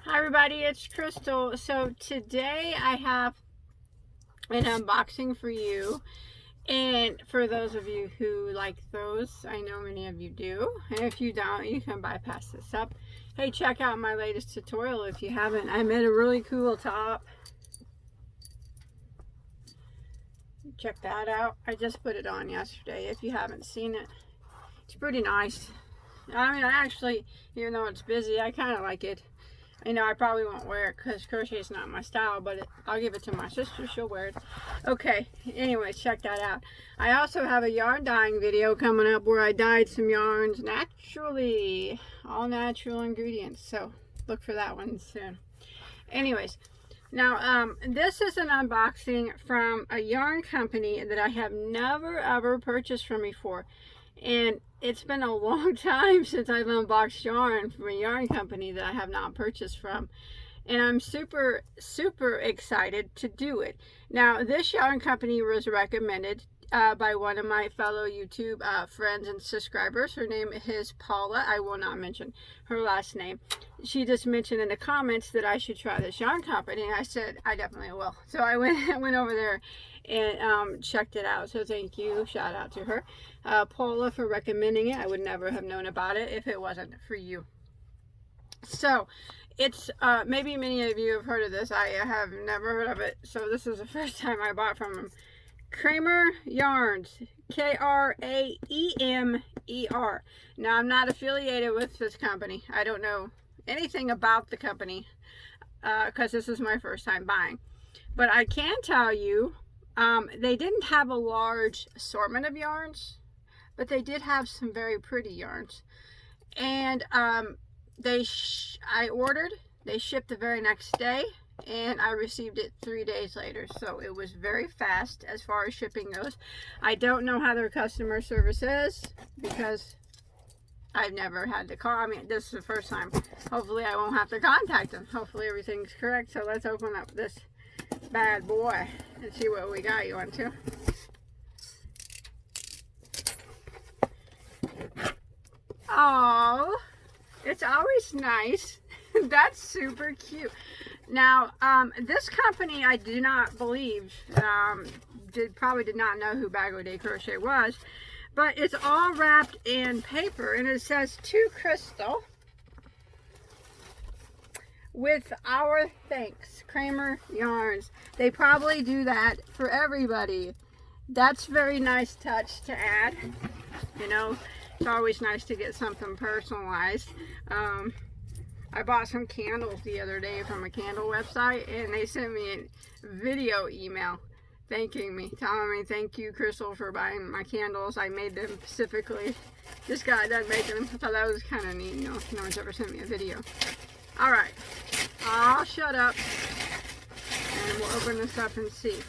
Hi everybody, it's Crystal. So today I have an unboxing for you, and for those of you who like those, I know many of you do, and if you don't, you can bypass this up. Hey, check out my latest tutorial if you haven't. I made a really cool top. Check that out. I just put it on yesterday if you haven't seen it. It's pretty nice. I mean, I actually, even though it's busy, I kind of like it. You know, I probably won't wear it because crochet is not my style, but I'll give it to my sister. She'll wear it. Okay, anyways, check that out. I also have a yarn dyeing video coming up where I dyed some yarns naturally. All natural ingredients. So look for that one soon. Anyways, now this is an unboxing from a yarn company that I have never ever purchased from before. And it's been a long time since I've unboxed yarn from a yarn company that I have not purchased from. And I'm super, super excited to do it. Now, this yarn company was recommended by one of my fellow YouTube friends and subscribers. Her name is Paula. I will not mention her last name. She just mentioned in the comments that I should try this yarn company, and I said I definitely will. So I went over there and checked it out. So thank you, shout out to her, Paula, for recommending it. I would never have known about it if it wasn't for you. So it's maybe many of you have heard of this. I have never heard of it, so this is the first time I bought from them. Kraemer Yarns, K-R-A-E-M-E-R. Now, I'm not affiliated with this company. I don't know anything about the company because this is my first time buying. But I can tell you, they didn't have a large assortment of yarns, but they did have some very pretty yarns. And I ordered, they shipped the very next day, and I received it 3 days later. So it was very fast as far as shipping goes. I don't know how their customer service is because I've never had to call. I mean, this is the first time. Hopefully I won't have to contact them. Hopefully everything's correct. So let's open up this bad boy and see what we got. You want to? Oh, it's always nice. That's super cute. Now, this company, I do not believe, probably did not know who Bagoday Crochet was, but it's all wrapped in paper, and it says, "To Crystal, with our thanks, Kraemer Yarns." They probably do that for everybody. That's a very nice touch to add. You know, it's always nice to get something personalized. I bought some candles the other day from a candle website, and they sent me a video email thanking me, telling me, "Thank you, Crystal, for buying my candles. I made them specifically. Just got done making them." I thought that was kind of neat. You know, no one's ever sent me a video. Alright, I'll shut up, and we'll open this up and see.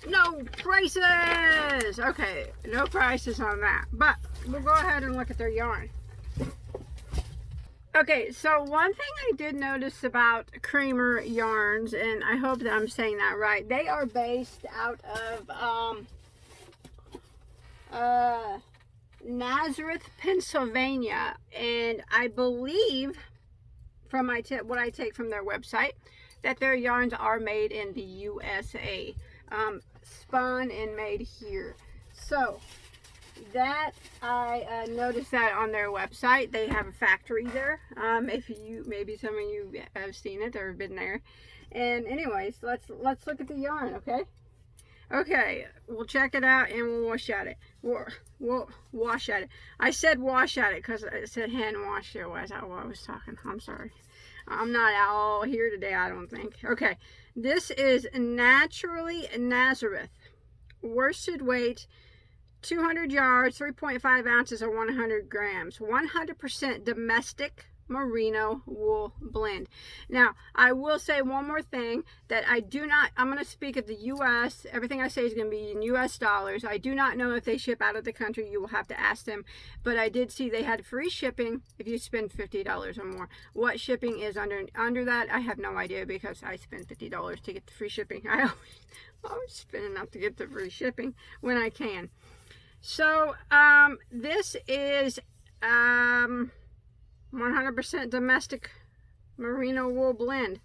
No prices! Okay, no prices on that, but we'll go ahead and look at their yarn. Okay, so one thing I did notice about Kraemer Yarns, and I hope that I'm saying that right, they are based out of Nazareth, Pennsylvania, and I believe from what I take from their website that their yarns are made in the USA. Spun and made here. So that I noticed that on their website. They have a factory there. If you, maybe some of you have seen it or been there. And anyways, let's look at the yarn. Okay, we'll check it out and we'll wash at it. We'll wash at it. I said wash at it because I said hand wash it was how I was talking. I'm sorry. I'm not all here today, I don't think. Okay, this is Naturally Nazareth. Worsted weight, 200 yards, 3.5 ounces or 100 grams. 100% domestic merino wool blend. Now, I will say one more thing, that I'm going to speak of the U.S. Everything I say is going to be in U.S. dollars. I do not know if they ship out of the country. You will have to ask them. But I did see they had free shipping if you spend $50 or more. What shipping is under that, I have no idea because I spend $50 to get the free shipping. I always spend enough to get the free shipping when I can. So, this is 100% domestic merino wool blend.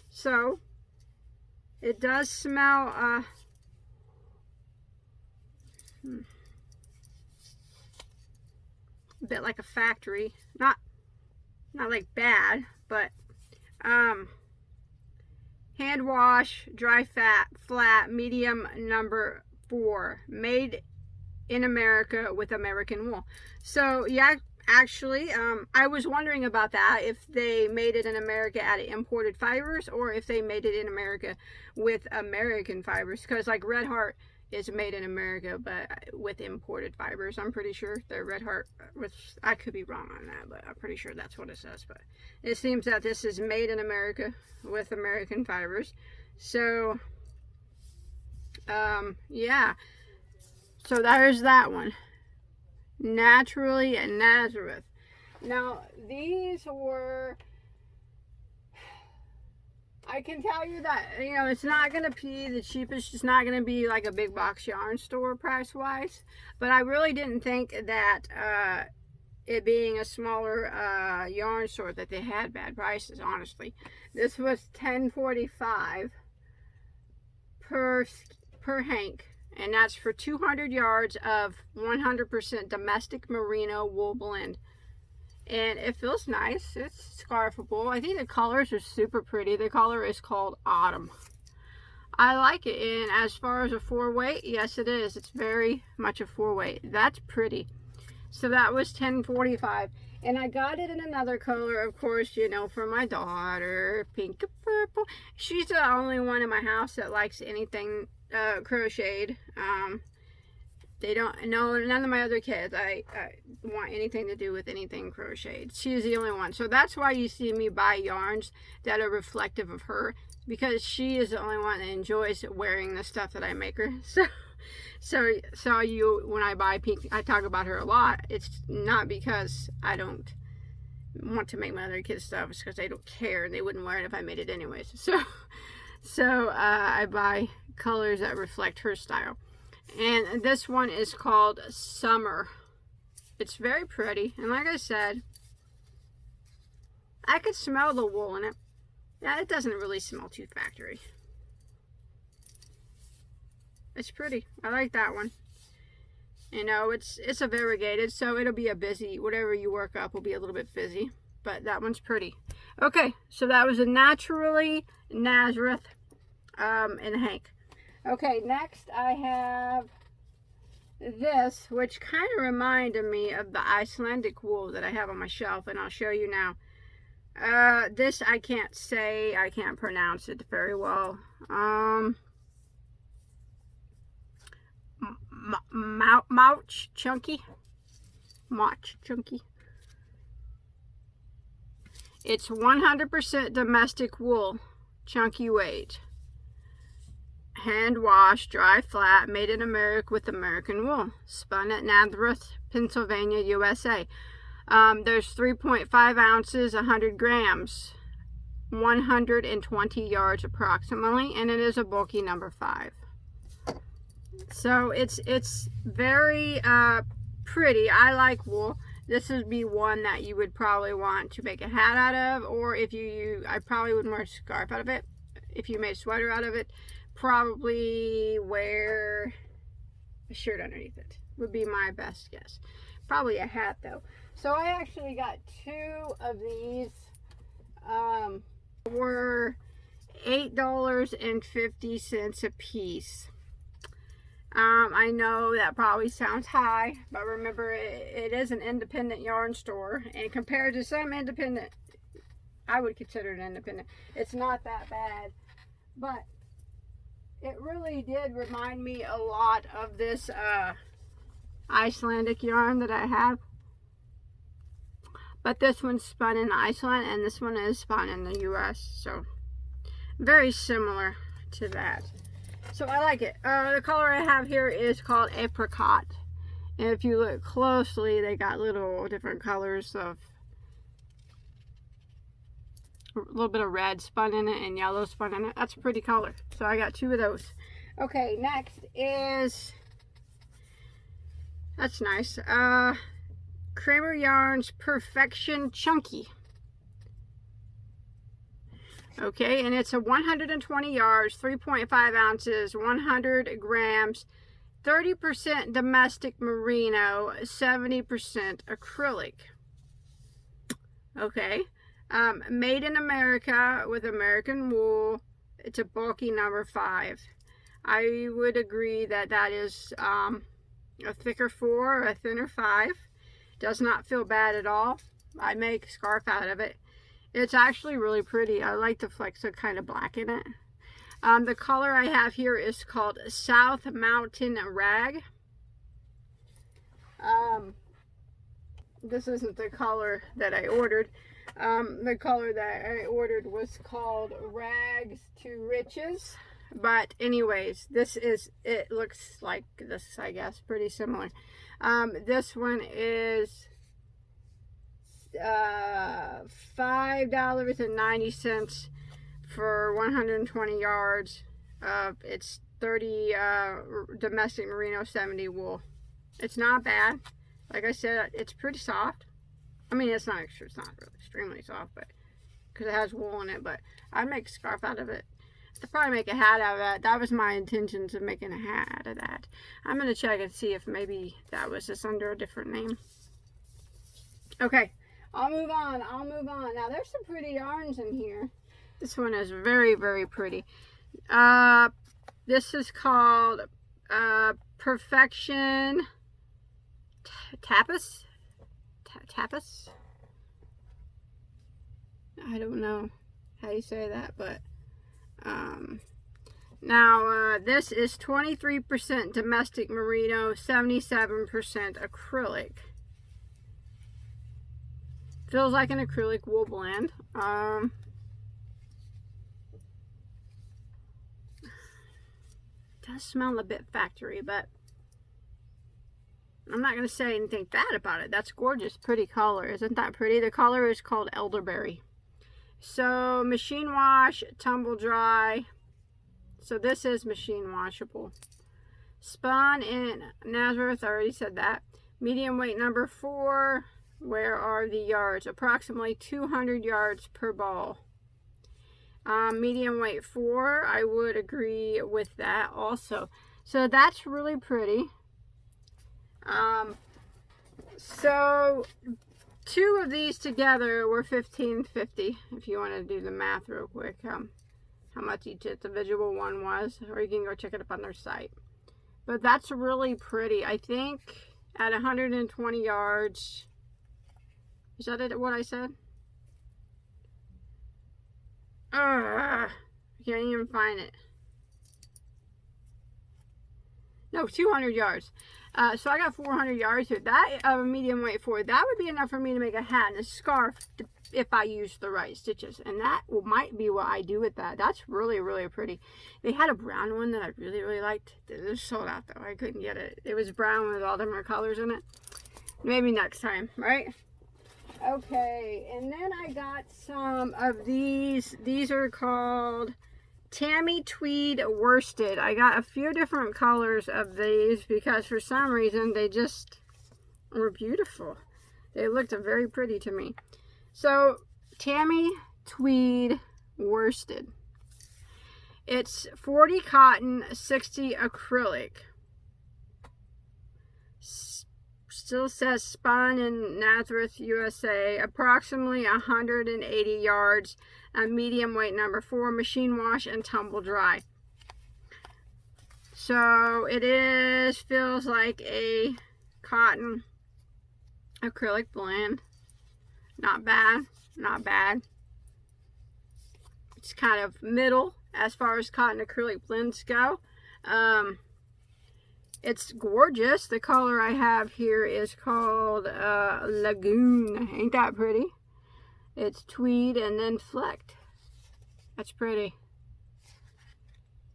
So it does smell a bit like a factory. Not like bad, but hand wash, dry flat, medium number 4, made in America with American wool. So yeah, actually, I was wondering about that, if they made it in America out of imported fibers or if they made it in America with American fibers, because like Red Heart is made in America but with imported fibers. I'm pretty sure the Red Heart, which I could be wrong on that, but I'm pretty sure that's what it says. But it seems that this is made in America with American fibers. So yeah, so there's that one. Naturally and Nazareth. Now these were, I can tell you that, you know, it's not going to be the cheapest. It's not going to be like a big box yarn store price wise, but I really didn't think that it being a smaller yarn store that they had bad prices, honestly. This was $10.45 per hank, and that's for 200 yards of 100% domestic merino wool blend. And it feels nice. It's scarfable. I think the colors are super pretty. The color is called Autumn. I like it. And as far as a 4-weight, yes it is. It's very much a 4-weight. That's pretty. So that was $10.45. And I got it in another color, of course, you know, for my daughter. Pink and purple. She's the only one in my house that likes anything crocheted. They don't know, none of my other kids I want anything to do with anything crocheted. She's the only one. So that's why you see me buy yarns that are reflective of her, because she is the only one that enjoys wearing the stuff that I make her. So you, when I buy pink, I talk about her a lot. It's not because I don't want to make my other kids stuff. It's because they don't care and they wouldn't wear it if I made it anyways. So I buy colors that reflect her style. And this one is called Summer. It's very pretty. And like I said, I could smell the wool in it. Yeah, it doesn't really smell too factory. It's pretty. I like that one. You know, it's a variegated, so it'll be a busy, whatever you work up will be a little bit busy. But that one's pretty. Okay, so that was a Naturally Nazareth and Hank. Okay, next I have this, which kind of reminded me of the Icelandic wool that I have on my shelf, and I'll show you now. This I can't say, I can't pronounce it very well. Mouch Chunky. It's 100% domestic wool, chunky weight. Hand washed, dry flat, made in America with American wool. Spun at Nazareth, Pennsylvania, USA. There's 3.5 ounces, 100 grams, 120 yards approximately, and it is a bulky number 5. So it's very pretty. I like wool. This would be one that you would probably want to make a hat out of, or if I probably would wear a scarf out of it. If you made a sweater out of it, probably wear a shirt underneath it would be my best guess. Probably a hat though. So I actually got 2 of these. Were $8.50 a piece. I know that probably sounds high, but remember it is an independent yarn store, and compared to some independent, I would consider it independent, it's not that bad. But it really did remind me a lot of this Icelandic yarn that I have. But this one's spun in Iceland and this one is spun in the US. So very similar to that. So I like it. The color I have here is called Apricot. And if you look closely, they got little different colors of a little bit of red spun in it and yellow spun in it. That's a pretty color. So I got 2 of those. Okay, next is, that's nice, Kraemer Yarns Perfection Chunky. Okay, and it's a 120 yards, 3.5 ounces, 100 grams, 30% domestic merino, 70% acrylic. Okay, made in America with American wool. It's a bulky number 5. I would agree that that is a thicker 4 or a thinner 5. Does not feel bad at all. I make a scarf out of it. It's actually really pretty. I like the flecks are kind of black in it. The color I have here is called South Mountain Rag. This isn't the color that I ordered. The color that I ordered was called Rags to Riches. But anyways, this is, it looks like this, I guess, pretty similar. This one is $5.90 for 120 yards. It's 30 domestic merino, 70 wool. It's not bad. Like I said, it's pretty soft. I mean, it's not really extremely soft, but because it has wool in it. But I'd make a scarf out of it. I'd probably make a hat out of that. That was my intentions of making a hat out of that. I'm gonna check and see if maybe that was just under a different name. Okay, I'll move on. Now there's some pretty yarns in here. This one is very, very pretty. This is called Perfection Tapas. Tapas. I don't know how you say that, but now this is 23% domestic merino, 77% acrylic. Feels like an acrylic wool blend. Does smell a bit factory, but I'm not going to say anything bad about it. That's gorgeous, pretty color. Isn't that pretty? The color is called Elderberry. So machine wash, tumble dry. So this is machine washable. Spun in Nazareth, I already said that. Medium weight number 4. Where are the yards? Approximately 200 yards per ball. Medium weight 4, I would agree with that also. So that's really pretty. So 2 of these together were $15.50. If you want to do the math real quick, how much each individual one was, or you can go check it up on their site. But that's really pretty. I think at 120 yards. Is that it? What I said? I can't even find it. No, 200 yards. So I got 400 yards here. That of a medium weight 4. That would be enough for me to make a hat and a scarf if I use the right stitches. And that might be what I do with that. That's really, really pretty. They had a brown one that I really, really liked. It was sold out though. I couldn't get it. It was brown with all different colors in it. Maybe next time, right? Okay, and then I got some of these. These are called Tammy Tweed Worsted. I got a few different colors of these because for some reason they just were beautiful. They looked very pretty to me. So, Tammy Tweed Worsted. It's 40 cotton, 60 acrylic. Still says spun in Nazareth, USA. Approximately 180 yards. A medium weight number 4. Machine wash and tumble dry. So it feels like a cotton acrylic blend. Not bad. Not bad. It's kind of middle as far as cotton acrylic blends go. It's gorgeous. The color I have here is called Lagoon. Ain't that pretty? It's tweed and then flecked. That's pretty.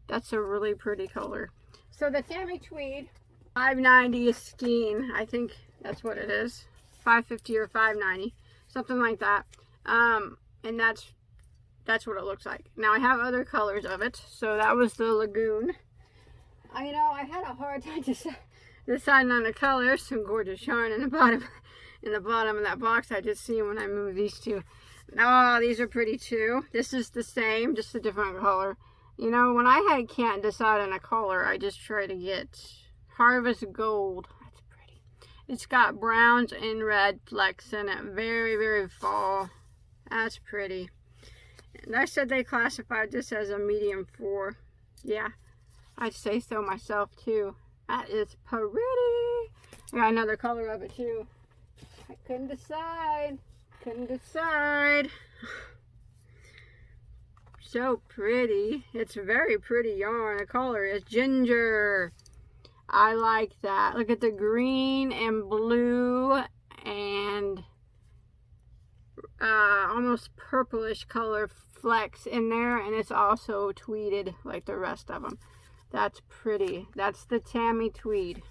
That's a really pretty color. So the Tammy Tweed, $5.90 a skein. I think that's what it is. $5.50 or $5.90. Something like that. And that's what it looks like. Now I have other colors of it. So that was the Lagoon. I had a hard time deciding on the color. There's some gorgeous yarn in the bottom. in the bottom of that box I just seen when I moved these two. Oh, these are pretty too. This is the same, just a different color. You know, when I can't decide on a color, I just try to get Harvest Gold. That's pretty. It's got browns and red flecks in it. Very, very fall. That's pretty. And I said they classified this as a medium 4. Yeah, I'd say so myself too. That is pretty. I got another color of it too. I couldn't decide. Couldn't decide. So pretty. It's a very pretty yarn. The color is ginger. I like that. Look at the green and blue and almost purplish color flecks in there, and it's also tweeded like the rest of them. That's pretty. That's the Tammy Tweed.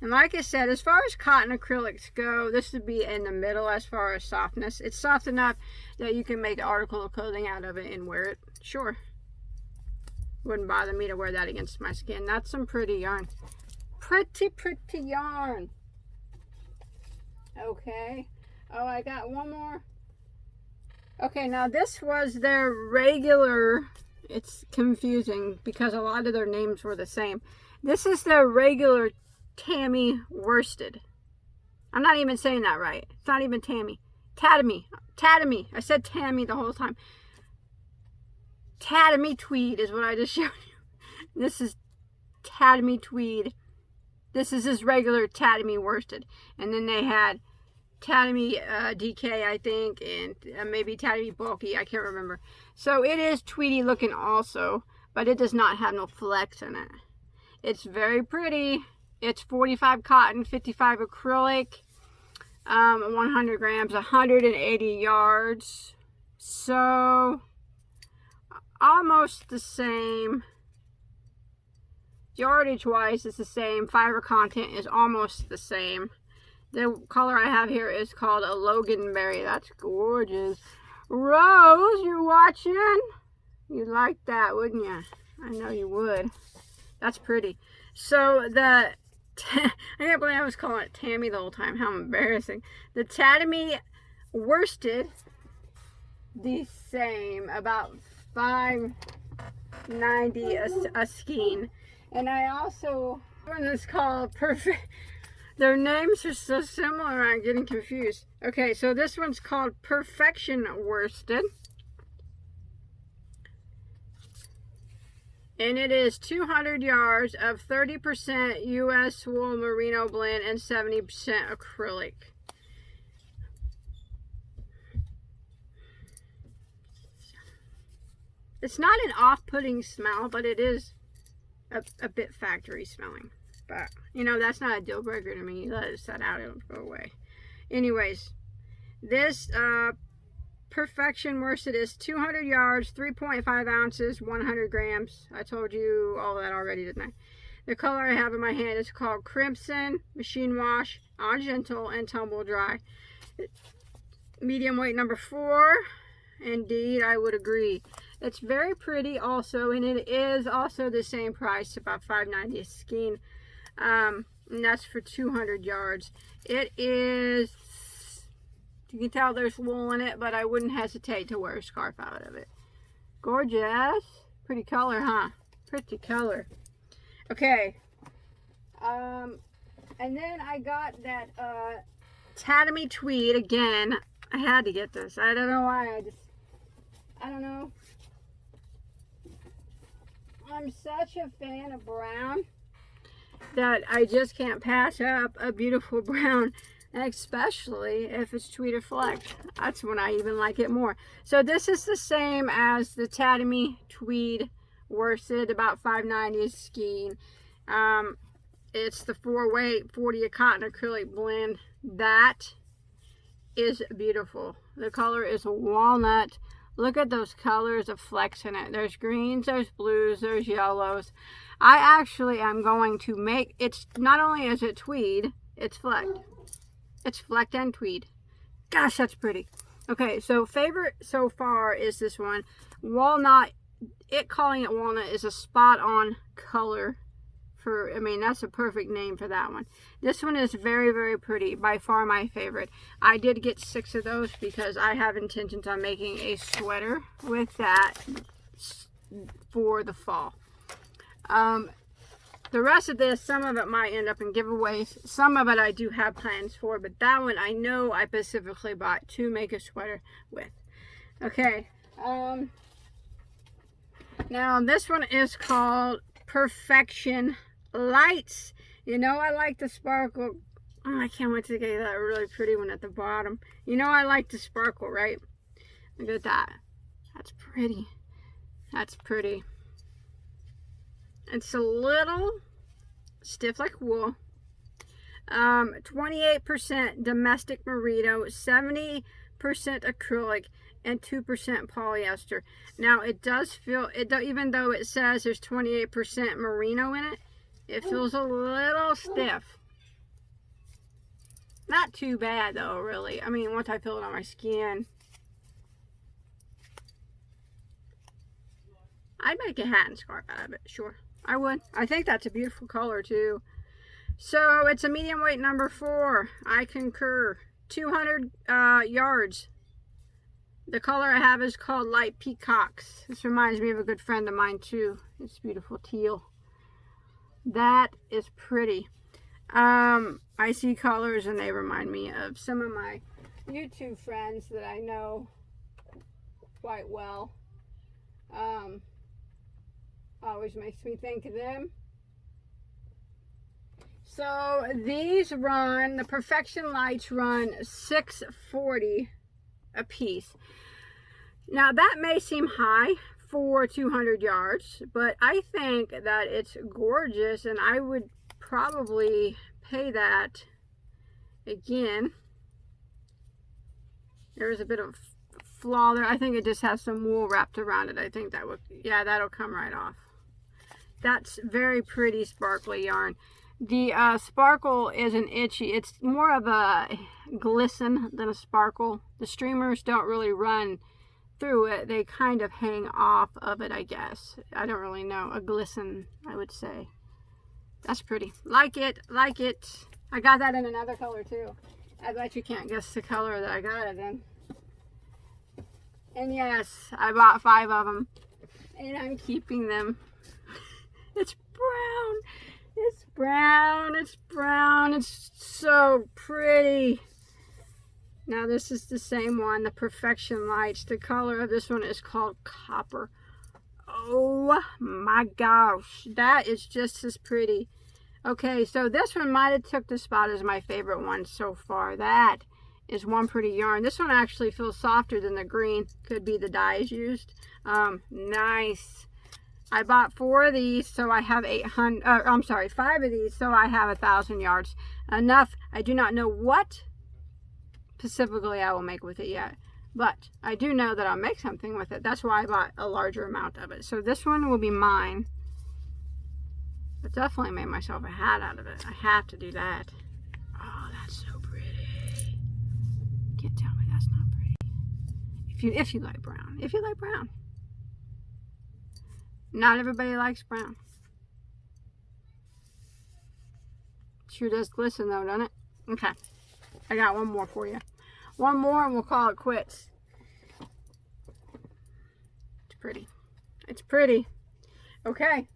And like I said, as far as cotton acrylics go, this would be in the middle as far as softness. It's soft enough that you can make an article of clothing out of it and wear it. Sure. Wouldn't bother me to wear that against my skin. That's some pretty yarn. Pretty, pretty yarn. Okay. Oh, I got one more. Okay, now this was their regular. It's confusing because a lot of their names were the same. This is their regular Tammy worsted. I'm not even saying that right. It's not even Tammy. Tatamy. I said Tammy the whole time. Tatamy Tweed is what I just showed you. This is Tatamy Tweed. This is his regular Tatamy worsted. And then they had Tatamy DK, I think, and maybe Tatamy Bulky. I can't remember. So it is tweedy looking also, but it does not have no flecks in it. It's very pretty. It's 45 cotton, 55 acrylic, 100 grams, 180 yards. So, almost the same. Yardage-wise, it's the same. Fiber content is almost the same. The color I have here is called a Loganberry. That's gorgeous. Rose, you watching? You'd like that, wouldn't you? I know you would. That's pretty. So, I can't believe I was calling it Tammy the whole time. How embarrassing. The Tatamy worsted, the same, about $5.90 a skein. And I also, one is called Perfect. Their names are so similar, I'm getting confused. Okay, so this one's called Perfection Worsted. And it is 200 yards of 30% U.S. wool merino blend and 70% acrylic. It's not an off-putting smell, but it is a bit factory smelling. But, you know, that's not a deal breaker to me. You let it set out, it'll go away. Anyways, this Perfection worsted is 200 yards, 3.5 ounces, 100 grams. I told you all that already, didn't I? The color I have in my hand is called Crimson, machine wash, on gentle, and tumble dry. Medium weight number 4. Indeed, I would agree. It's very pretty also, and it is also the same price, about $5.90 a skein. And that's for 200 yards. It is, you can tell there's wool in it, but I wouldn't hesitate to wear a scarf out of it. Gorgeous. Pretty color, huh? Pretty color. Okay. And then I got that Tatamy Tweed again. I had to get this. I don't know why. I don't know. I'm such a fan of brown that I just can't pass up a beautiful brown, especially if it's tweed flecked. That's when I even like it more. So this is the same as the Tatamy Tweed worsted, about $5.90 a skein. It's the 4-weight 40 cotton acrylic blend. That is beautiful. The color is walnut. Look at those colors of flecks in it. There's greens, there's blues, there's yellows. I actually am going to make, it's not only is it tweed, it's flecked. It's flecked and tweed. Gosh, that's pretty. Okay, so favorite so far is this one. Walnut. Calling it walnut is a spot on color I mean, that's a perfect name for that one. This one is very, very pretty. By far my favorite. I did get 6 of those because I have intentions on making a sweater with that for the fall. The rest of this, some of it might end up in giveaways. Some of it I do have plans for, but that one I know I specifically bought to make a sweater with. Okay. Now this one is called Perfection Lights. You know I like the sparkle. Oh, I can't wait to get that really pretty one at the bottom. You know I like the sparkle, right? Look at that. That's pretty. That's pretty. It's a little stiff like wool. 28% domestic merino, 70% acrylic, and 2% polyester. Now it does feel, even though it says there's 28% merino in it, it feels a little stiff. Not too bad though, really. I mean, once I feel it on my skin. I'd make a hat and scarf out of it, sure. I would. I think that's a beautiful color too. So it's a medium weight number 4. I concur. 200 yards. The color I have is called Light Peacocks. This reminds me of a good friend of mine too. It's beautiful teal. That is pretty. I see colors and they remind me of some of my YouTube friends that I know quite well. Always makes me think of them. So these run, the Perfection Lights run $6.40 a piece. Now that may seem high for 200 yards, but I think that it's gorgeous and I would probably pay that. Again, there's a bit of flaw there. I think it just has some wool wrapped around it. I think that would, yeah, that'll come right off. That's very pretty sparkly yarn. The sparkle isn't itchy. It's more of a glisten than a sparkle. The streamers don't really run through it. They kind of hang off of it, I guess. I don't really know. A glisten, I would say. That's pretty. Like it. Like it. I got that in another color too. I bet you can't guess the color that I got it in. And yes, I bought 5 of them. And I'm keeping them. It's brown. It's brown. It's brown. It's so pretty. Now this is the same one, the Perfection Lights. The color of this one is called Copper. Oh my gosh. That is just as pretty. Okay, so this one might have took the spot as my favorite one so far. That is one pretty yarn. This one actually feels softer than the green. Could be the dyes used. Nice. I bought 4 of these, so I have 5 of these, so I have 1,000 yards. Enough. I do not know what specifically I will make with it yet, but I do know that I'll make something with it. That's why I bought a larger amount of it. So this one will be mine. I definitely made myself a hat out of it. I have to do that. Oh, that's so pretty. Can't tell me that's not pretty. If you like brown. If you like brown. Not everybody likes brown. Sure does glisten though, doesn't it? Okay. I got one more for you. One more and we'll call it quits. It's pretty. It's pretty. Okay.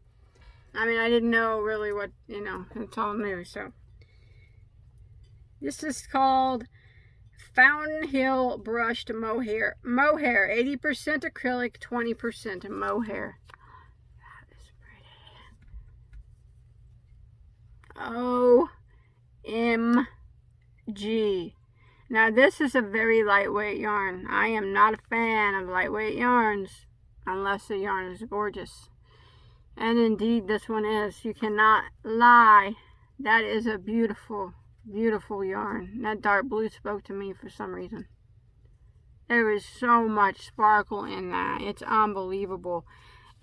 I mean, I didn't know really what, it's all new, so. This is called Fountain Hill Brushed Mohair. Mohair, 80% acrylic, 20% mohair. OMG. Now this is a very lightweight yarn. I am not a fan of lightweight yarns unless the yarn is gorgeous. And indeed this one is. You cannot lie. That is a beautiful, beautiful yarn. That dark blue spoke to me for some reason. There is so much sparkle in that. It's unbelievable.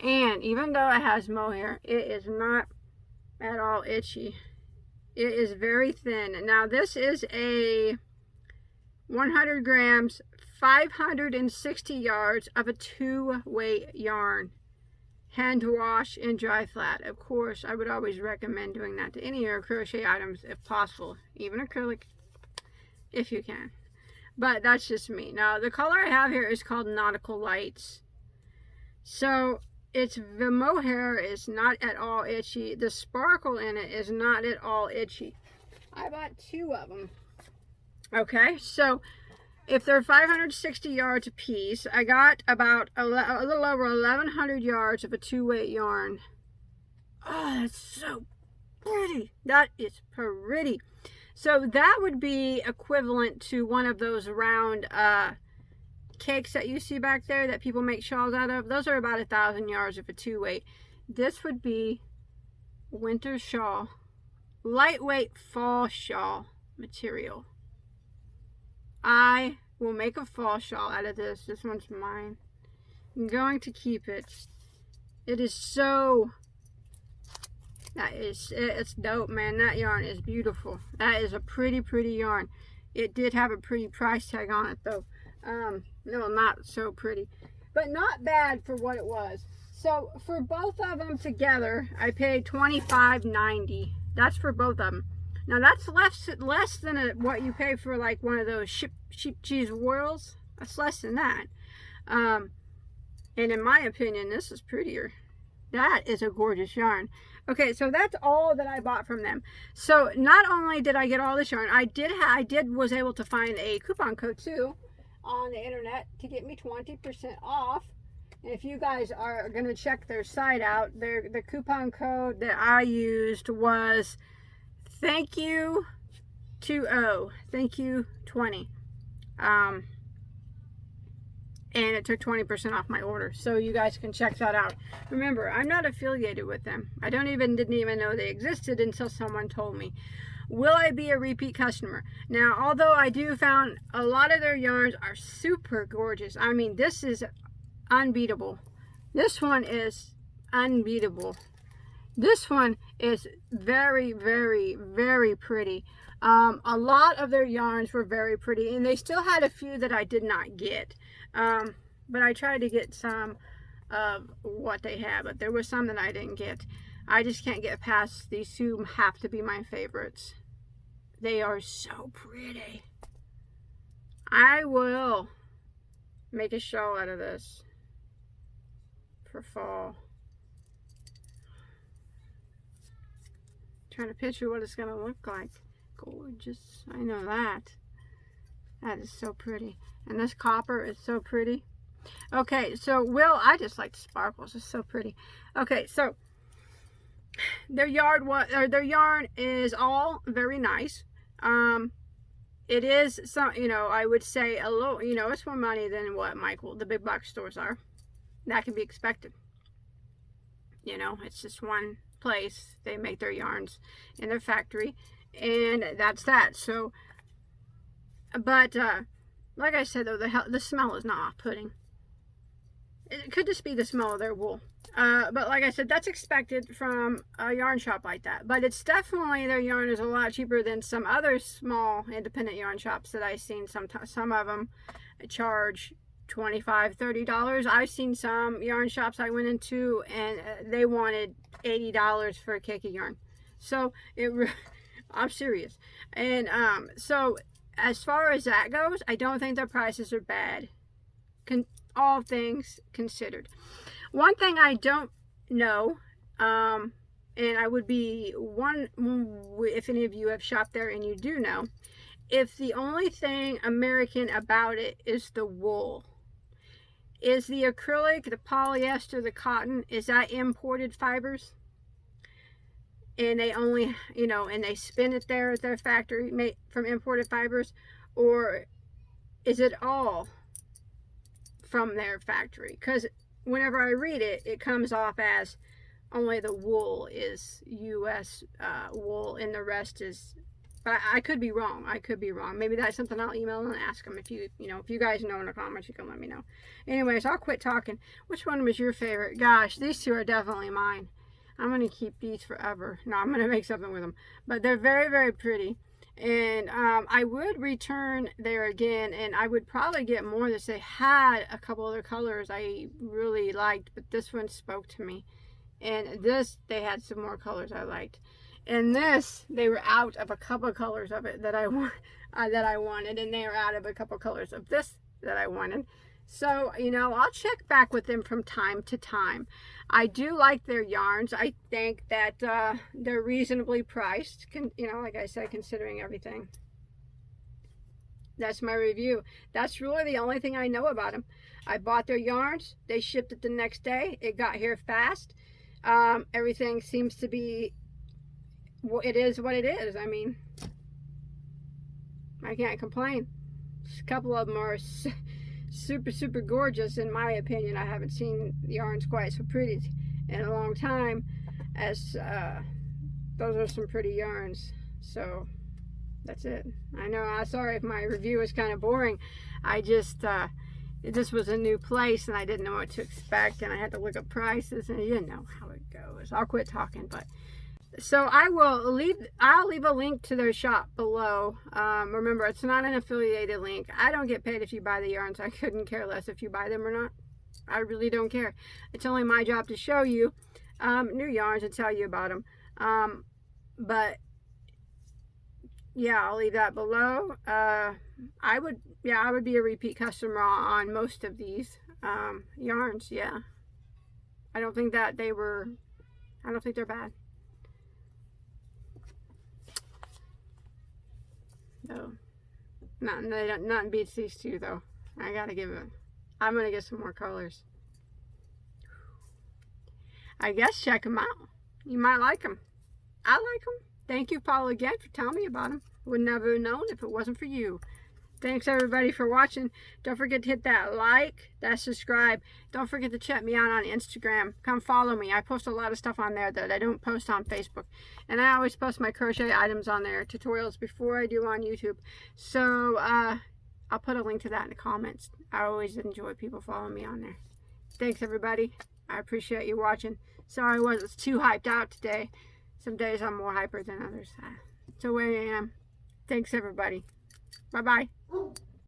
And even though it has mohair, it is not at all itchy. It is very thin. Now this is a 100 grams, 560 yards of a 2-weight yarn. hand wash and dry flat. Of course, I would always recommend doing that to any of your crochet items if possible, even acrylic if you can. But that's just me. Now, the color I have here is called Nautical Lights. So, the mohair is not at all itchy. The sparkle in it is not at all itchy. I bought 2 of them. Okay, so if they're 560 yards a piece, I got about a little over 1,100 yards of a 2-weight yarn. Oh, that's so pretty. That is pretty. So that would be equivalent to one of those round cakes that you see back there that people make shawls out of. Those are about 1,000 yards of a 2-weight. This would be winter shawl, lightweight fall shawl material. I will make a fall shawl out of this. This one's mine. I'm going to keep it. It is so... it's dope, man. That yarn is beautiful. That is a pretty, pretty yarn. It did have a pretty price tag on it, though. No, not so pretty. But not bad for what it was. So, for both of them together, I paid $25.90. That's for both of them. Now that's less than what you pay for like one of those sheep cheese whirls. That's less than that. And in my opinion, this is prettier. That is a gorgeous yarn. Okay, so that's all that I bought from them. So not only did I get all this yarn, I was able to find a coupon code too on the internet to get me 20% off. And if you guys are going to check their site out, the coupon code that I used was Thank You 20. Thank You 20. And it took 20% off my order, so you guys can check that out. Remember, I'm not affiliated with them. I didn't even know they existed until someone told me. Will I be a repeat customer? Now, although I do found a lot of their yarns are super gorgeous. I mean, this is unbeatable. This one is unbeatable. This one is very, very, very pretty. A lot of their yarns were very pretty, and they still had a few that I did not get. But I tried to get some of what they had, but there was some that I didn't get. I just can't get past these 2. Have to be my favorites. They are so pretty. I will make a shawl out of this for fall. Trying to picture what it's gonna look like. Gorgeous. I know that. That is so pretty. And this copper is so pretty. Okay, so I just like the sparkles. It's so pretty. Okay, so their yarn is all very nice. It is some, I would say a little, it's more money than what the big box stores are. That can be expected. It's just one place they make their yarns in their factory, and that's that. So, but like I said, though, the smell is not off-putting. It could just be the smell of their wool. But like I said, that's expected from a yarn shop like that. But it's definitely, their yarn is a lot cheaper than some other small independent yarn shops that I've seen. Some of them charge $25, $30. I've seen some yarn shops I went into and they wanted $80 for a cake of yarn. So I'm serious. And so as far as that goes, I don't think their prices are bad, all things considered. One thing I don't know, and I would be if any of you have shopped there and you do know, if the only thing American about it is the wool. Is the acrylic, the polyester, the cotton, is that imported fibers? And they only, and they spin it there at their factory made from imported fibers? Or is it all from their factory? Because whenever I read it, it comes off as only the wool is U.S. Wool and the rest is... But I could be wrong. I could be wrong. Maybe that's something I'll email and ask them. If you guys know in the comments, you can let me know. Anyways, I'll quit talking. Which one was your favorite? Gosh, these 2 are definitely mine. I'm going to keep these forever. No, I'm going to make something with them. But they're very, very pretty. And I would return there again, and I would probably get more this. They had a couple other colors I really liked, but this one spoke to me. And this, they had some more colors I liked. And this, they were out of a couple colors of it that I wanted, and they were out of a couple colors of this that I wanted. So, you know, I'll check back with them from time to time. I do like their yarns. I think that they're reasonably priced, you know, like I said, considering everything. That's my review. That's really the only thing I know about them. I bought their yarns. They shipped it the next day. It got here fast. Everything seems to be, it is what it is. I mean, I can't complain. A couple of them are super gorgeous in my opinion. I haven't seen yarns quite so pretty in a long time, as those are some pretty yarns. So that's it. I know, I'm sorry if my review is kind of boring. I just this was a new place and I didn't know what to expect, and I had to look up prices, and you know how it goes. I'll quit talking. But so I'll leave a link to their shop below. Remember, it's not an affiliated link. I don't get paid if you buy the yarns. I couldn't care less if you buy them or not. I really don't care. It's only my job to show you new yarns and tell you about them. But yeah, I'll leave that below. I would be a repeat customer on most of these yarns. Yeah, I don't think they're bad. So, nothing beats these two though. I gotta give it. I'm gonna get some more colors. I guess check them out. You might like them. I like them. Thank you, Paul, again for telling me about them. Would never have known if it wasn't for you. Thanks everybody for watching. Don't forget to hit that like, that subscribe. Don't forget to check me out on Instagram. Come follow me. I post a lot of stuff on there that I don't post on Facebook. And I always post my crochet items on there, tutorials, before I do on YouTube. So I'll put a link to that in the comments. I always enjoy people following me on there. Thanks everybody. I appreciate you watching. Sorry I wasn't too hyped out today. Some days I'm more hyper than others. It's the way I am. Thanks everybody. Bye-bye.